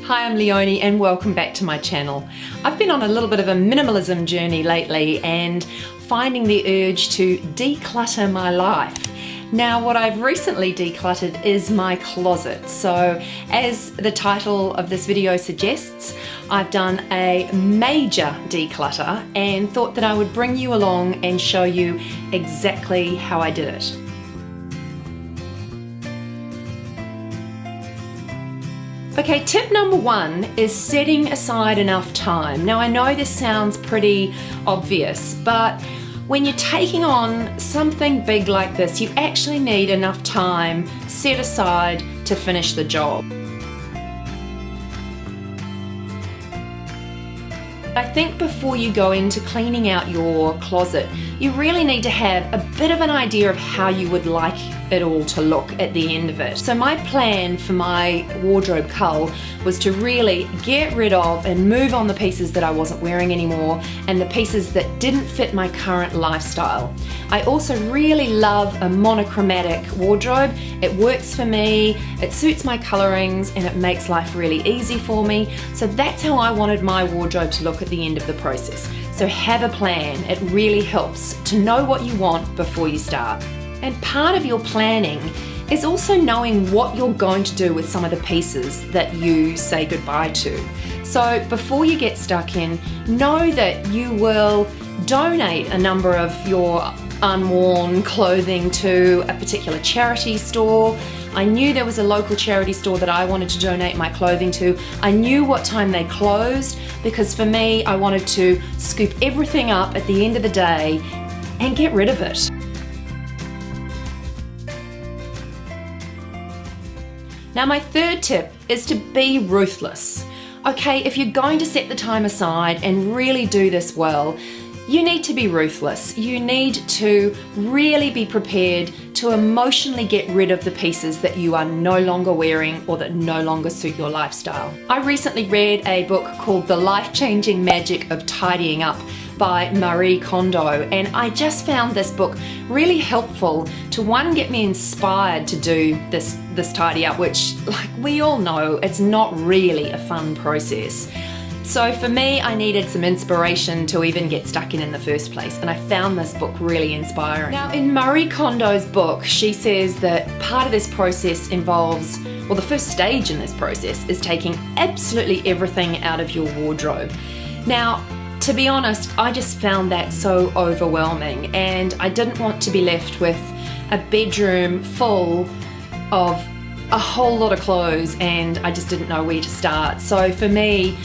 Hi, I'm Leonie and welcome back to my channel. I've been on a little bit of a minimalism journey lately and finding the urge to declutter my life. Now, what I've recently decluttered is my closet. So, as the title of this video suggests, I've done a major declutter and thought that I would bring you along and show you exactly how I did it. Okay, tip number one is setting aside enough time. Now, I know this sounds pretty obvious, but when you're taking on something big like this, you actually need enough time set aside to finish the job. I think before you go into cleaning out your closet, you really need to have a bit of an idea of how you would like it all to look at the end of it. So my plan for my wardrobe cull was to really get rid of and move on the pieces that I wasn't wearing anymore and the pieces that didn't fit my current lifestyle. I also really love a monochromatic wardrobe. It works for me, it suits my colorings, and it makes life really easy for me. So that's how I wanted my wardrobe to look at the end of the process. So have a plan. It really helps to know what you want before you start. And part of your planning is also knowing what you're going to do with some of the pieces that you say goodbye to. So before you get stuck in, know that you will donate a number of your unworn clothing to a particular charity store. I knew there was a local charity store that I wanted to donate my clothing to. I knew what time they closed because for me, I wanted to scoop everything up at the end of the day and get rid of it. Now, my third tip is to be ruthless. Okay, if you're going to set the time aside and really do this well, you need to be ruthless. You need to really be prepared to emotionally get rid of the pieces that you are no longer wearing or that no longer suit your lifestyle. I recently read a book called The Life-Changing Magic of Tidying Up by Marie Kondo, and I just found this book really helpful to, one, get me inspired to do this tidy up, which, like we all know, it's not really a fun process. So for me, I needed some inspiration to even get stuck in the first place, and I found this book really inspiring. Now, in Marie Kondo's book, she says that part of this process involves, well, the first stage in this process is taking absolutely everything out of your wardrobe. Now, to be honest, I just found that so overwhelming, and I didn't want to be left with a bedroom full of a whole lot of clothes, and I just didn't know where to start. So for me,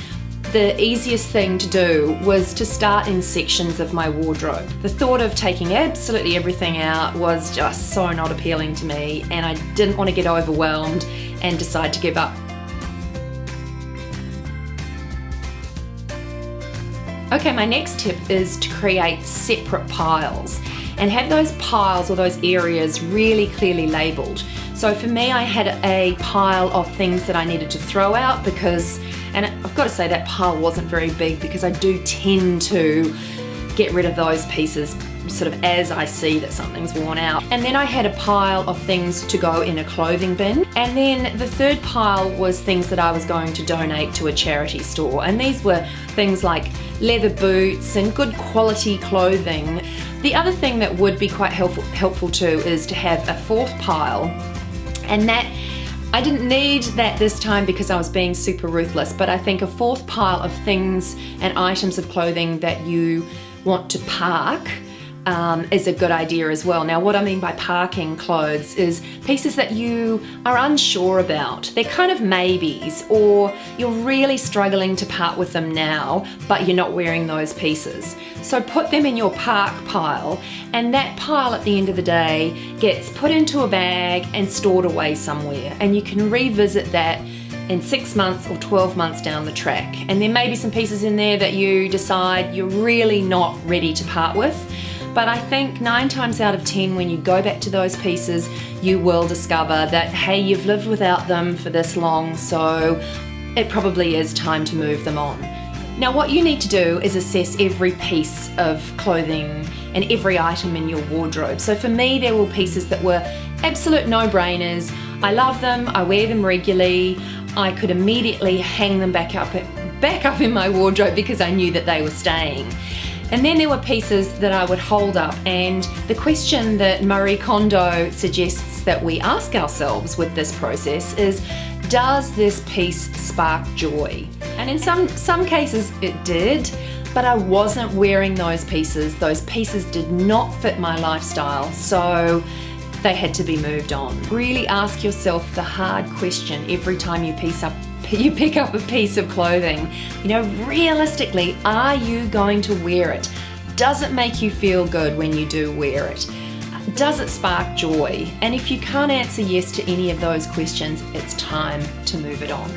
the easiest thing to do was to start in sections of my wardrobe. The thought of taking absolutely everything out was just so not appealing to me, and I didn't want to get overwhelmed and decide to give up. Okay, my next tip is to create separate piles and have those piles or those areas really clearly labeled. So for me, I had a pile of things that I needed to throw out because, and I've got to say that pile wasn't very big because I do tend to get rid of those pieces sort of as I see that something's worn out. And then I had a pile of things to go in a clothing bin. And then the third pile was things that I was going to donate to a charity store. And these were things like leather boots and good quality clothing. The other thing that would be quite helpful too is to have a fourth pile. And that, I didn't need that this time because I was being super ruthless, but I think a fourth pile of things and items of clothing that you want to park is a good idea as well. Now, what I mean by parking clothes is pieces that you are unsure about. They're kind of maybes, or you're really struggling to part with them now, but you're not wearing those pieces. So put them in your park pile, and that pile at the end of the day gets put into a bag and stored away somewhere, and you can revisit that in 6 months or 12 months down the track. And there may be some pieces in there that you decide you're really not ready to part with. But I think 9 times out of 10, when you go back to those pieces, you will discover that, hey, you've lived without them for this long, so it probably is time to move them on. Now, what you need to do is assess every piece of clothing and every item in your wardrobe. So for me, there were pieces that were absolute no-brainers. I love them, I wear them regularly, I could immediately hang them back up in my wardrobe because I knew that they were staying. And then there were pieces that I would hold up, and the question that Marie Kondo suggests that we ask ourselves with this process is, does this piece spark joy? And in some cases it did, but I wasn't wearing those pieces. Those pieces did not fit my lifestyle, so they had to be moved on. Really ask yourself the hard question every time you pick up a piece of clothing. You know, realistically, are you going to wear it? Does it make you feel good when you do wear it? Does it spark joy? And if you can't answer yes to any of those questions, it's time to move it on.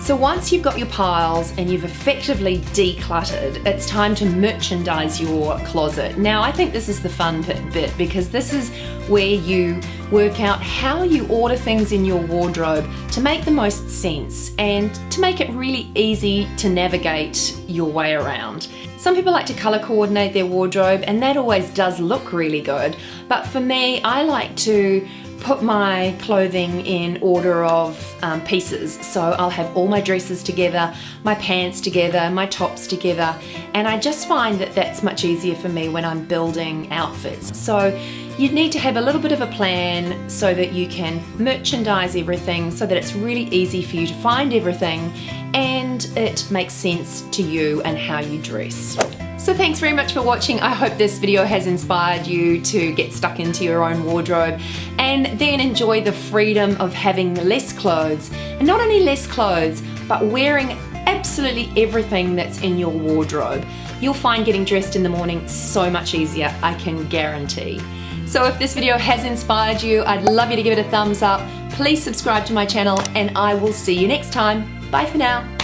So once you've got your piles and you've effectively decluttered, it's time to merchandise your closet. Now, I think this is the fun bit because this is where you work out how you order things in your wardrobe to make the most sense and to make it really easy to navigate your way around. Some people like to color coordinate their wardrobe, and that always does look really good. But for me, I like to put my clothing in order of pieces. So I'll have all my dresses together, my pants together, my tops together, and I just find that that's much easier for me when I'm building outfits. So you need to have a little bit of a plan so that you can merchandise everything so that it's really easy for you to find everything and it makes sense to you and how you dress. So thanks very much for watching. I hope this video has inspired you to get stuck into your own wardrobe and then enjoy the freedom of having less clothes. And not only less clothes, but wearing absolutely everything that's in your wardrobe. You'll find getting dressed in the morning so much easier, I can guarantee. So if this video has inspired you, I'd love you to give it a thumbs up. Please subscribe to my channel and I will see you next time. Bye for now.